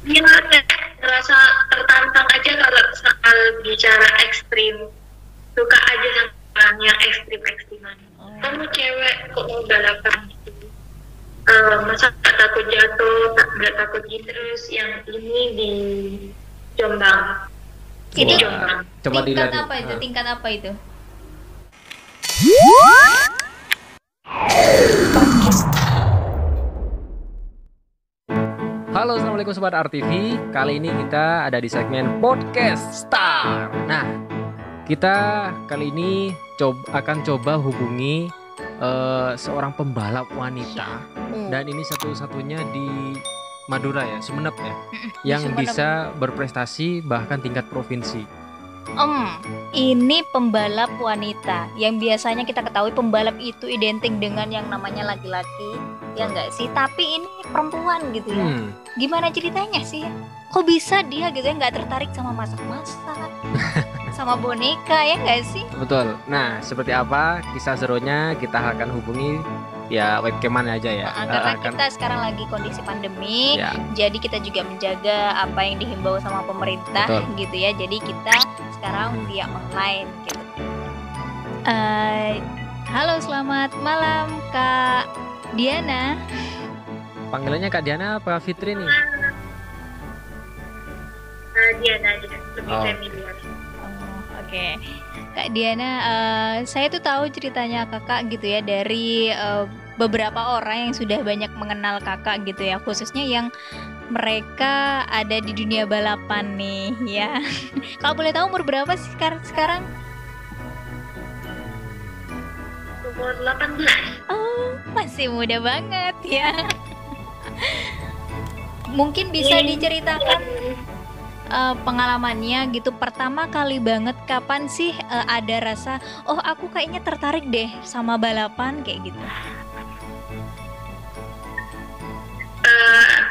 Iya, ngerasa tertantang aja kalau soal bicara ekstrim. Suka aja sama yang ekstrim-ekstriman. Kamu cewek kok mau balapan gitu? Masa gak takut jatuh, gak takut gitu. Terus yang ini di Jombang. Itu Jombang. Coba tingkat dilihat. apa itu? Tingkat apa itu? Halo, assalamualaikum sobat RTV. Kali ini kita ada di segmen podcast Star. Nah, kita kali ini akan coba hubungi seorang pembalap wanita, dan ini satu-satunya di Madura ya, Sumeneb ya, Di yang Sumeneb. bisa berprestasi bahkan tingkat provinsi. Ini pembalap wanita yang biasanya kita ketahui pembalap itu identik dengan yang namanya laki-laki, ya enggak sih? Tapi ini perempuan gitu ya. Gimana ceritanya sih? Kok bisa dia gitu ya nggak tertarik sama masak-masak, sama boneka ya enggak sih? Betul. Nah, seperti apa kisah serunya kita akan hubungi ya webcaman aja ya. Karena kita sekarang lagi kondisi pandemi, Ya. jadi kita juga menjaga apa yang dihimbau sama pemerintah. Betul. Gitu ya. Jadi kita sekarang via online gitu. Halo, selamat malam Kak Diana. Panggilannya Kak Diana apa Fitri nih? Diana aja, lebih Oh. familiar. Oke. Kak Diana, saya tuh tahu ceritanya kakak gitu ya dari beberapa orang yang sudah banyak mengenal kakak gitu ya, khususnya yang mereka ada di dunia balapan nih ya. Kalau boleh tahu umur berapa sih sekarang? Umur 18. Oh, masih muda banget ya. Mungkin bisa diceritakan pengalamannya gitu, pertama kali banget kapan sih ada rasa oh aku kayaknya tertarik deh sama balapan kayak gitu.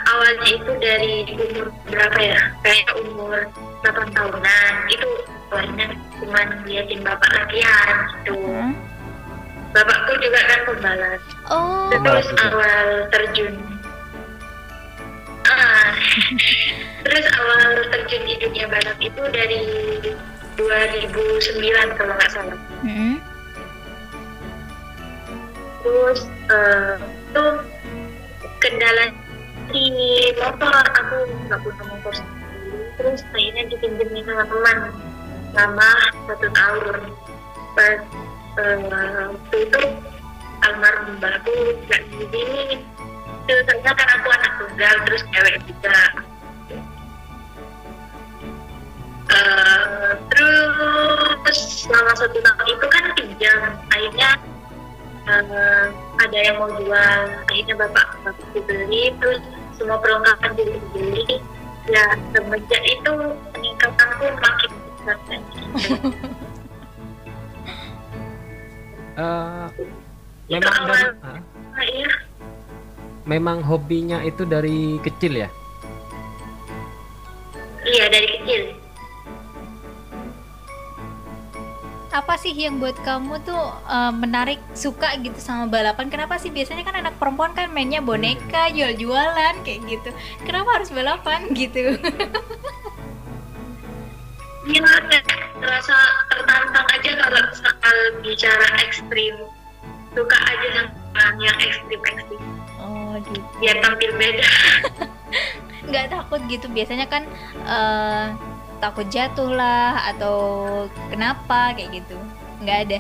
Awalnya itu dari umur berapa ya? Kayak umur 8 tahunan. Itu awalnya cuma liatin bapak latihan gitu. Bapakku juga kan pembalap. Oh, Terus awal terjun. Terus awal terjun di dunia balap itu dari 2009 kalau nggak salah. Terus tuh kendala di motor, aku nggak punya motor sendiri. Terus akhirnya dipinjemin sama teman selama 1 tahun. Pas waktu itu almarhum mbakku nggak ngizinin. Ternyata kan aku anak tunggal, terus cewek juga. Terus selama 1 tahun itu kan pinjam, akhirnya ada yang mau jual, akhirnya bapak dibeli, terus semua perlengkapan dibeli. Ya semenjak itu peningkatanku makin besar. Memang Itu awal, iya. memang hobinya itu dari kecil ya? Iya, dari kecil. apa sih yang buat kamu tuh menarik, suka gitu sama balapan? Kenapa sih biasanya kan anak perempuan kan mainnya boneka, jual-jualan kayak gitu. Kenapa harus balapan gitu? Iya, terasa tertantang aja kalau soal bicara ekstrim. Suka aja sama yang ekstrim-ekstrim. Oh gitu. Biar tampil beda. Nggak takut gitu? Biasanya kan takut jatuh lah atau kenapa kayak gitu? Nggak ada?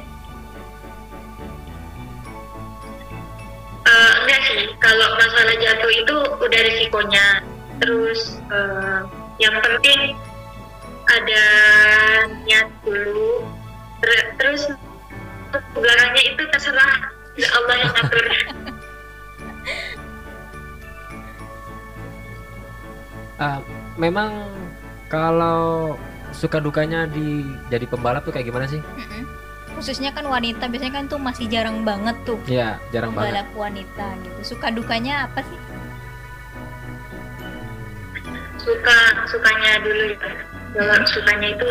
Enggak sih, kalau masalah jatuh itu udah risikonya. Terus yang penting ada niat dulu. Terus belakangnya itu terserah Allah yang ngatur. Memang kalau suka dukanya jadi pembalap tuh kayak gimana sih? Khususnya kan wanita biasanya kan tuh masih jarang banget tuh. Iya, jarang banget. Pembalap wanita gitu. Suka dukanya apa sih? Sukanya dulu ya. Kalau sukanya itu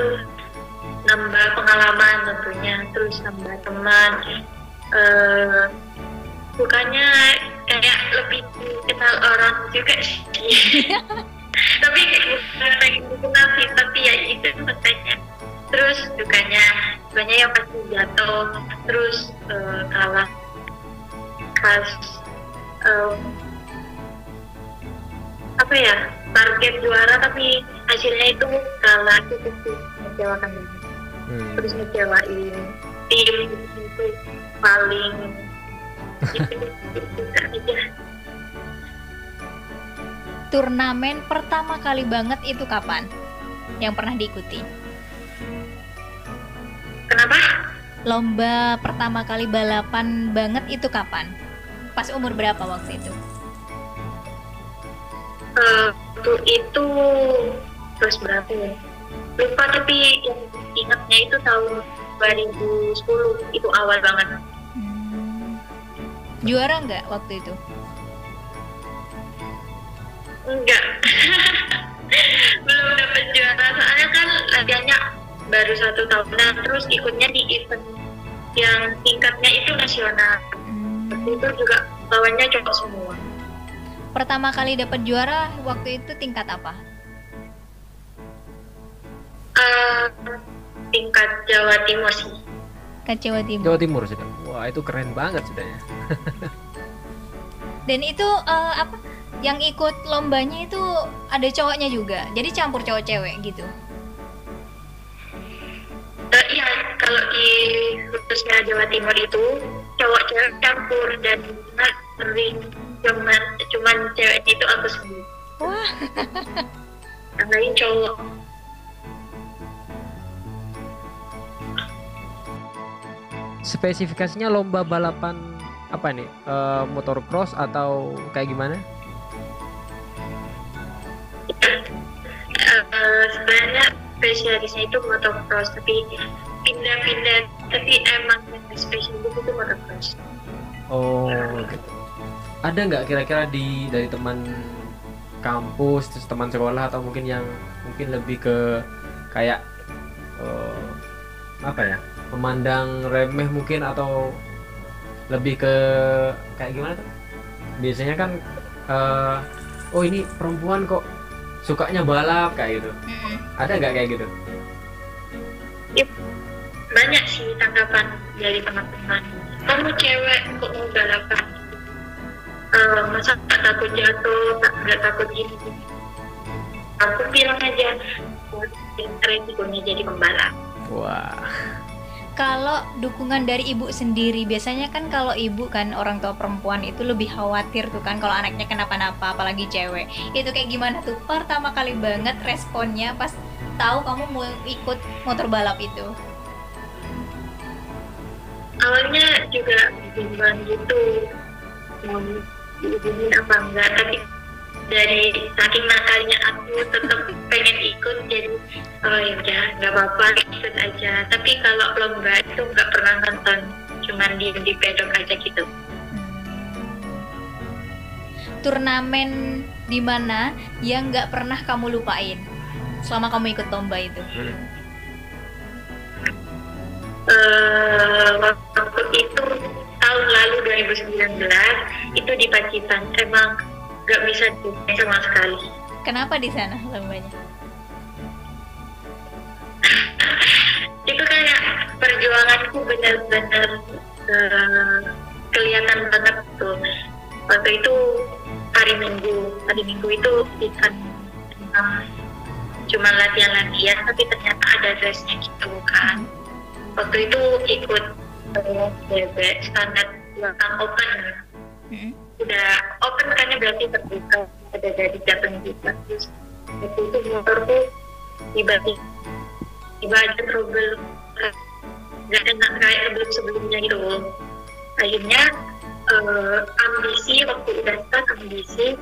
nambah pengalaman tentunya, terus nambah teman. Sukanya kayak lebih kenal orang juga sih. Tapi bukan pengen dikenal sih, tapi ya itu makanya. Terus dukanya yang pasti jatuh, terus kalah pas apa ya, target juara tapi hasilnya itu kalah, itu mengecewakan banget. Terus ngecewain tim itu paling itu aja. Turnamen pertama kali banget itu kapan? Yang pernah diikuti? Kenapa? Lomba pertama kali balapan banget itu kapan? Pas umur berapa waktu itu? Itu terus berapa ya? Lupa, tapi yang ingatnya itu tahun 2010, itu awal banget. Juara nggak waktu itu? Enggak. Belum dapat juara, soalnya kan latihannya baru 1 tahunan, terus ikutnya di event yang tingkatnya itu nasional. Itu juga lawannya cowok semua. Pertama kali dapat juara waktu itu tingkat apa? Tingkat Jawa Timur sih. Ke Jawa Timur. Jawa Timur sudah. Wah, itu keren banget sudah ya. Dan itu apa? Yang ikut lombanya itu ada cowoknya juga. Jadi campur cowok cewek gitu. Iya, kalau di khususnya Jawa Timur itu cowok cewek campur, dan sering cuman ceweknya itu aku sendiri. Wah. Yang lain cowok. Spesifikasinya lomba balapan apa nih? Motocross atau kayak gimana? Sebenarnya spesialisnya itu motocross, tapi pindah-pindah, tapi emang yang spesial itu motocross. Oh gitu. Ada nggak kira-kira dari teman kampus, terus teman sekolah, atau mungkin yang mungkin lebih ke kayak apa ya, memandang remeh mungkin, atau lebih ke kayak gimana tuh? Biasanya kan oh ini perempuan kok sukanya balap kayak gitu. Ada nggak kayak gitu? Ya, banyak sih tanggapan dari teman-teman. Kamu cewek kok mau balapan? Masa nggak takut jatuh, nggak takut ini? Aku bilang aja, resikonya jadi pembalap. Wah. Kalau dukungan dari ibu sendiri, biasanya kan kalau ibu kan, orang tua perempuan itu lebih khawatir tuh kan kalau anaknya kenapa-napa, apalagi cewek. Itu kayak gimana tuh pertama kali banget responnya pas tahu kamu mau ikut motor balap itu? Awalnya juga bimbang gitu, mau diizinin apa enggak, tapi dari saking nakalnya aku tetap pengen ikut, jadi oh ya udah nggak apa-apa, ikut aja. Tapi kalau lomba itu nggak pernah nonton, cuman di pedok aja gitu. Turnamen di mana yang nggak pernah kamu lupain selama kamu ikut lomba itu? Waktu itu tahun lalu 2019 itu di Pacitan, emang nggak bisa dimain sama sekali. Kenapa di sana lombanya? Itu kayak perjuanganku benar-benar kelihatan banget tuh. Waktu itu hari Minggu itu ikan cuma latihan-latihan, tapi ternyata ada dressnya gitu kan. Waktu itu ikut bebek standar belakang open. Udah open kan, berarti terbuka, ada dari jatuh juga. Terus waktu itu motorku tiba-tiba aja trouble, nggak enak kayak sebelumnya gitu. Akhirnya ambisi, waktu udah start ambisi,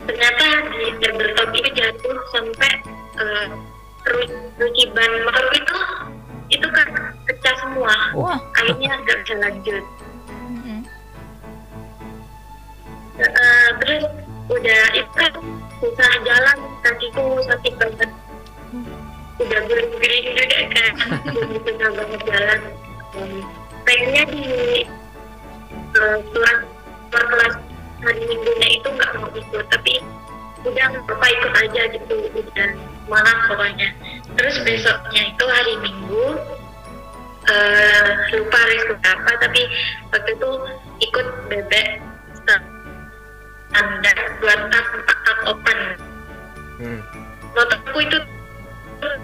ternyata di gerbek ini jatuh sampai ruci ban motor itu kan pecah semua. Akhirnya nggak bisa lanjut. Terus udah itu kan susah jalan, kakiku sakit banget, udah bering-bering juga kan, susah banget jalan. Pengennya di kelas hari Minggunya itu nggak mau ikut, tapi udah apa ikut aja gitu, udah semangat pokoknya. Terus besoknya itu hari Minggu, lupa race apa, tapi waktu itu ikut bebek standar 2 tak 4 tak open. Motorku itu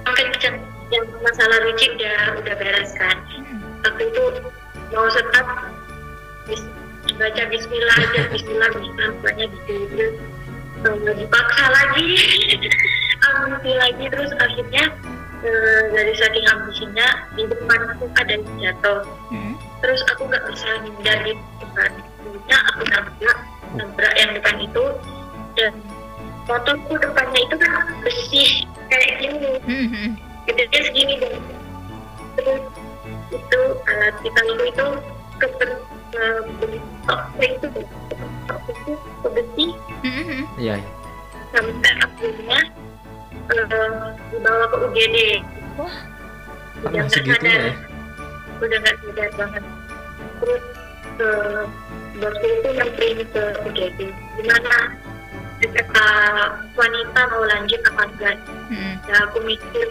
kenceng, yang masalah rucik udah beres kan. Waktu itu mau start baca Bismillah aja, Bismillah banyak gitu, dipaksa lagi, ambisi lagi, terus akhirnya dari saking ambisinya di depan aku ada yang jatuh, terus aku nggak bisa hindar di depan, akhirnya aku nabrak yang depan itu, dan motorku depannya itu kan bersih kayak gini, gedenya segini deh. Terus itu alat kita itu itu bersih, Iya. sampai akhirnya dibawa ke UGD. Wah, udah nggak sadar, udah nggak sadar banget. Terus bosku itu nyamperin ke UGD, gimana wanita mau lanjut apa enggak. Nah, aku mikir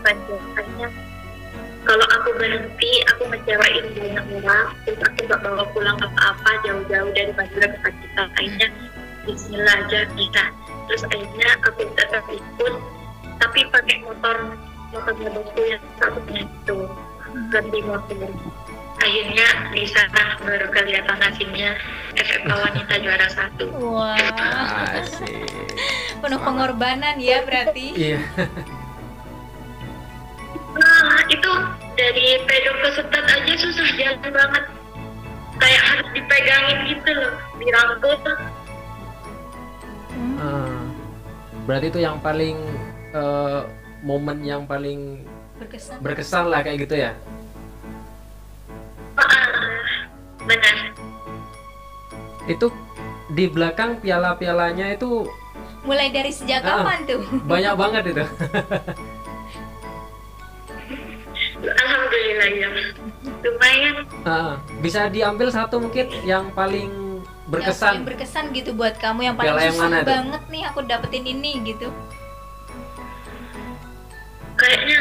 panjangnya, kalau aku berhenti aku ngecewain banyak orang, terus aku nggak bawa pulang apa-apa jauh-jauh dari Madura ke Pacitan. Akhirnya Bismillah aja bisa. Terus akhirnya aku tetap ikut, tapi pakai motornya bosku yang satunya itu, ganti motor. Akhirnya di sana baru kelihatan hasilnya, FFK wanita juara 1. wah, Asik. penuh pengorbanan ya berarti. Iya. Nah, itu dari pedok ke setat aja susah jalan banget. Kayak harus dipegangin gitu loh, dirangkul. Berarti itu yang paling momen yang paling berkesan lah kayak gitu ya. Benar. Itu di belakang piala-pialanya itu Mulai dari sejak kapan tuh? banyak banget itu. Alhamdulillah ya. Lumayan. Bisa diambil satu mungkin yang paling berkesan. Yang berkesan gitu buat kamu, yang paling Piala yang susah mana banget nih aku dapetin ini gitu. Kayaknya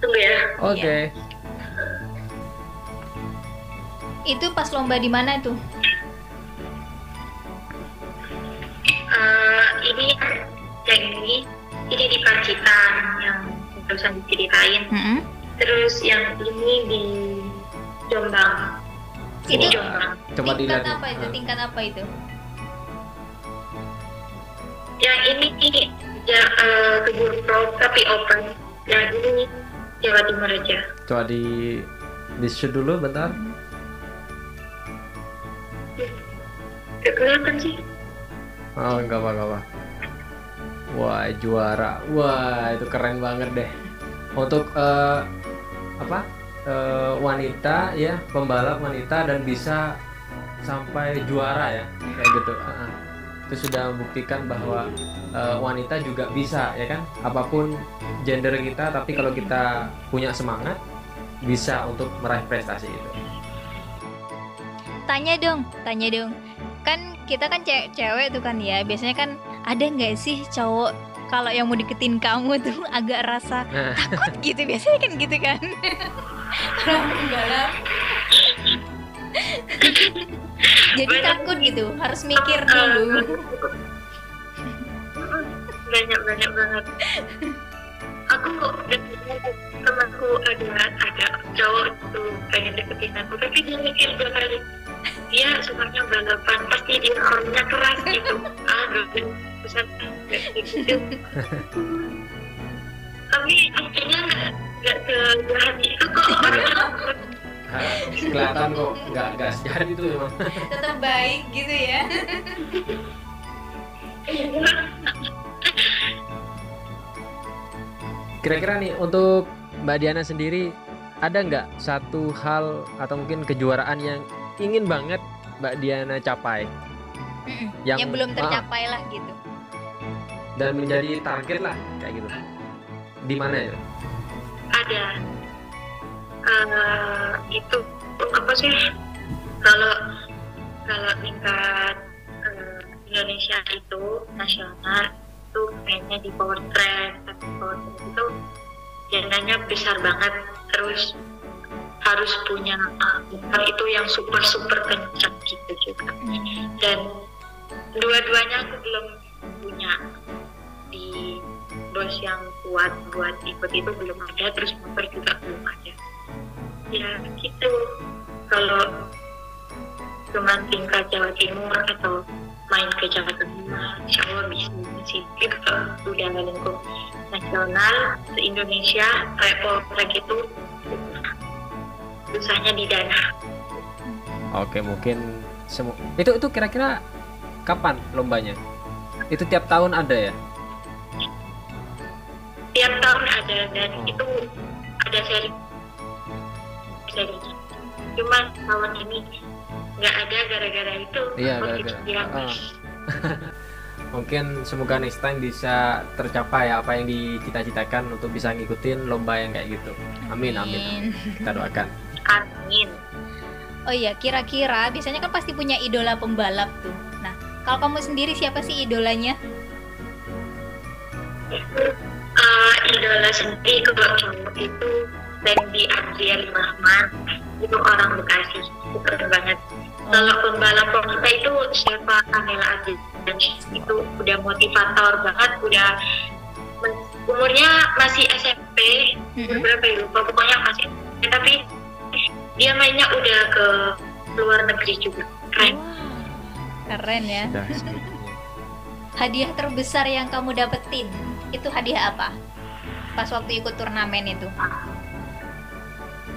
tunggu ya. Oke. Itu pas lomba di mana tuh? Ini di Pacitan yang terusan diceritain. Terus yang ini di Jombang. Ini Jombang. Coba Tingkat dilihat. apa itu? Tingkat apa itu? Yang ini kebun pro tapi open. Yang ini Jawa Timur aja. Coba di shoot dulu bentar. Gak kelihatan sih. Oh, enggak apa-apa. Wah, juara. Wah, itu keren banget deh. Untuk wanita ya, pembalap wanita dan bisa sampai juara ya, kayak gitu. Itu sudah membuktikan bahwa wanita juga bisa ya kan, apapun gender kita, tapi kalau kita punya semangat bisa untuk meraih prestasi itu. Tanya dong. Kan kita kan cewek tuh kan ya, biasanya kan ada nggak sih cowok kalau yang mau deketin kamu tuh agak rasa takut gitu, biasanya kan gitu kan. Orang pembalap jadi takut gitu, harus mikir dulu. Banyak banget. Aku temanku ada cowok tuh pengen deketin aku, tapi dia mikir 2 kali. Dia sukanya balapan, pasti dia orangnya keras gitu. Besar gitu. Tapi akhirnya nggak sejahat itu kok. Kelihatan kok nggak sejahat itu memang. Tetap baik gitu ya. Kira-kira nih untuk Mbak Diana sendiri, ada nggak satu hal atau mungkin kejuaraan yang ingin banget Mbak Diana capai? Yang belum tercapai lah gitu. Dan menjadi target lah kayak gitu. Di mana ya? Ada. Itu apa sih? Kalau tingkat Indonesia itu nasional itu mainnya di power track, tapi power track itu dananya besar banget, terus harus punya motor itu yang super kencang gitu juga. Dan dua-duanya aku belum punya. Di bos yang kuat buat ikut itu belum ada, terus motor juga belum ada. Ya gitu. Kalau cuma tingkat Jawa Timur atau main ke Jawa Tengah, insya Allah bisa sih. Kalau udah lingkup nasional se-Indonesia kayak Polrek itu susahnya di dana. Oke, mungkin itu kira-kira kapan lombanya? Itu tiap tahun ada ya? Tiap tahun ada, dan itu ada seri. Cuma tahun ini nggak ada gara-gara itu. Iya, gara-gara. Mungkin semoga next time bisa tercapai apa yang dicita-citakan untuk bisa ngikutin lomba yang kayak gitu. Amin. Kita doakan. Amin. Oh iya, kira-kira biasanya kan pasti punya idola pembalap tuh. Nah, kalau kamu sendiri siapa sih idolanya? Idola sendiri kalau cowok itu Randy Adrian Rahman, itu orang Bekasi, itu keren banget. Kalau pembalap wanita itu Sheva Kamila Aziz, itu udah motivator banget, udah umurnya masih SMP, berapa ya lupa, pokoknya masih SMP, tapi dia mainnya udah ke luar negeri juga. Keren ya. Hadiah terbesar yang kamu dapetin itu hadiah apa pas waktu ikut turnamen itu?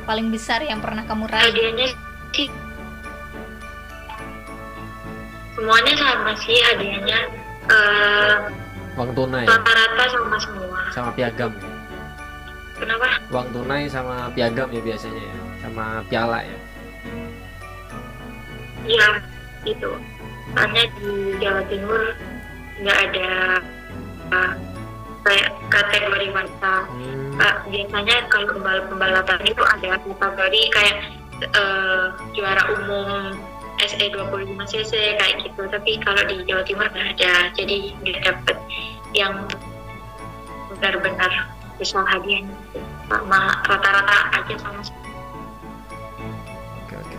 Paling besar yang pernah kamu raih? Hadiahnya sih semuanya sama sih hadiahnya. Uang tunai. Rata-rata sama semua. Sama piagam. Kenapa? Uang tunai sama piagam ya biasanya ya, sama piala ya. Iya, itu. Soalnya di Jawa Timur nggak ada kayak kategori wanita. Biasanya kalau pembalap-pembalapan itu ada kategori kayak juara umum SE 25cc kayak gitu. Tapi kalau di Jawa Timur nggak ada, jadi nggak dapet yang benar-benar besar hadiahnya. Sama rata-rata aja sama. Oke.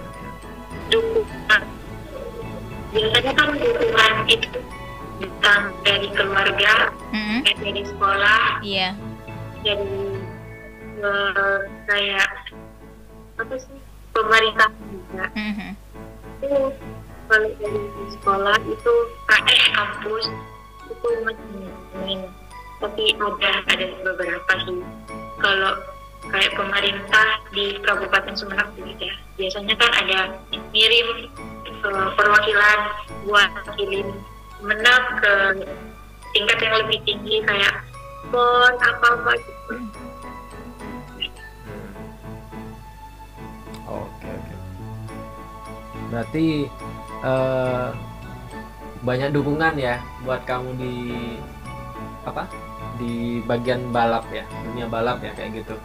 Dukungan. Biasanya kan dukungan itu datang dari keluarga, dari sekolah, dari kayak apa sih, pemerintah juga. Itu kalau dari sekolah itu kampus itu masih, tapi ada beberapa sih. Kalau kayak pemerintah di Kabupaten Sumeneb tidak. Biasanya kan ada ngirim perwakilan buat kirim Sumeneb ke tingkat yang lebih tinggi kayak PON apa gitu. Oke. Berarti banyak dukungan ya buat kamu di bagian balap ya, dunia balap ya kayak gitu.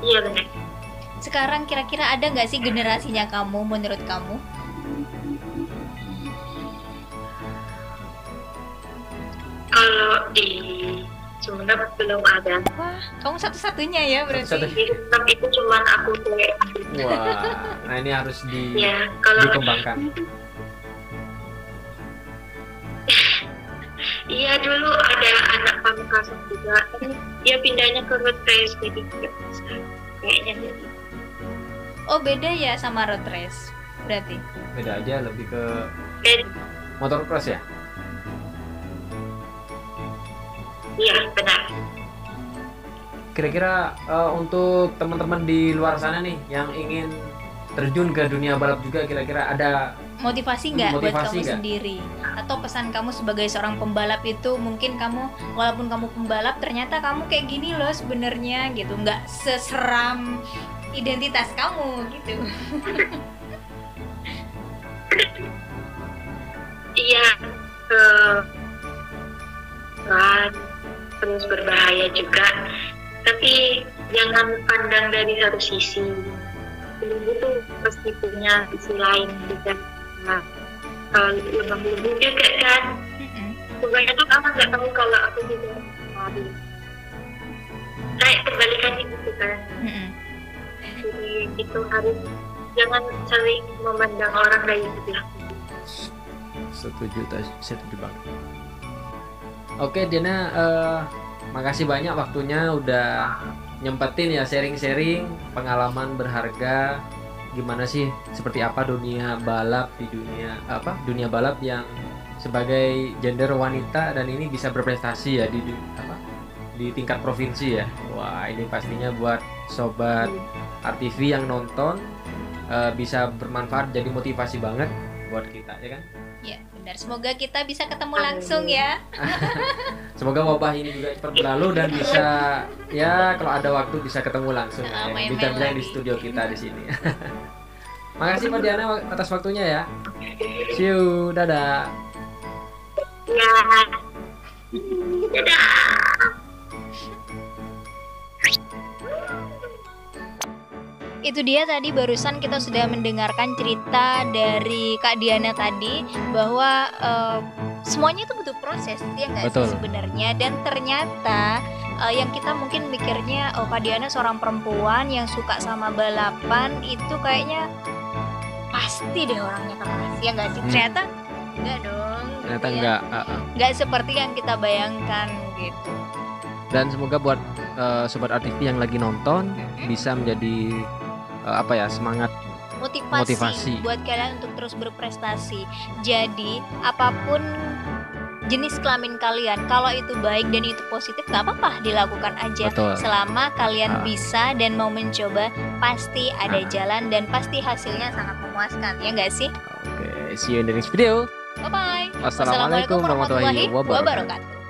Iya benar. Sekarang kira-kira ada nggak sih generasinya kamu menurut kamu? Kalau di Sumeneb belum ada. Wah, kamu satu-satunya ya berarti. Di Sumeneb itu cuma aku tuh. Wah, nah ini harus kalau dikembangkan. Iya, dulu ada anak Pamekasan juga, tapi dia pindahnya ke road race, jadi nggak bisa kayaknya gitu. Oh, beda ya sama road race berarti? Beda aja, lebih ke motor cross ya? Iya, benar. Kira-kira untuk teman-teman di luar sana nih yang ingin terjun ke dunia balap juga, kira-kira ada motivasi nggak buat kamu sendiri? Atau pesan kamu sebagai seorang pembalap itu, mungkin kamu walaupun kamu pembalap ternyata kamu kayak gini loh sebenarnya gitu, nggak seseram identitas kamu gitu. Iya, terus berbahaya juga, tapi jangan pandang dari satu sisi. Itu pasti punya sisi lain juga. lebih juga kan. Pokoknya tuh aku nggak tahu kalau aku juga hari kayak kebalikannya gitu kan. Jadi itu harus jangan sering memandang orang dari sebelah. Setuju banget. Oke Diana, makasih banyak waktunya udah nyempetin ya sharing-sharing pengalaman berharga. Gimana sih, seperti apa dunia balap di dunia balap yang sebagai gender wanita dan ini bisa berprestasi ya di tingkat provinsi ya. Wah, ini pastinya buat sobat RTV yang nonton bisa bermanfaat, jadi motivasi banget buat kita ya kan. Ya benar, semoga kita bisa ketemu langsung ya. Semoga wabah ini juga cepat berlalu dan bisa ya kalau ada waktu bisa ketemu langsung ya, bincang-bincang di studio kita di sini. Makasih Mbak Diana atas waktunya ya. See you, dadah. Ya, dadah. Itu dia tadi barusan kita sudah mendengarkan cerita dari Kak Diana tadi bahwa semuanya itu butuh proses ya nggak sih sebenarnya, dan ternyata yang kita mungkin mikirnya Kak Diana seorang perempuan yang suka sama balapan itu kayaknya pasti deh orangnya keras ya nggak sih, ternyata enggak dong, ternyata gitu enggak nggak seperti yang kita bayangkan gitu. Dan semoga buat sobat RTV yang lagi nonton bisa menjadi semangat motivasi buat kalian untuk terus berprestasi. Jadi apapun jenis kelamin kalian, kalau itu baik dan itu positif nggak apa-apa, dilakukan aja. Betul. Selama kalian bisa dan mau mencoba, pasti ada jalan dan pasti hasilnya sangat memuaskan ya nggak sih? Oke, see you in the next video. Bye bye. Wassalamualaikum warahmatullahi wabarakatuh.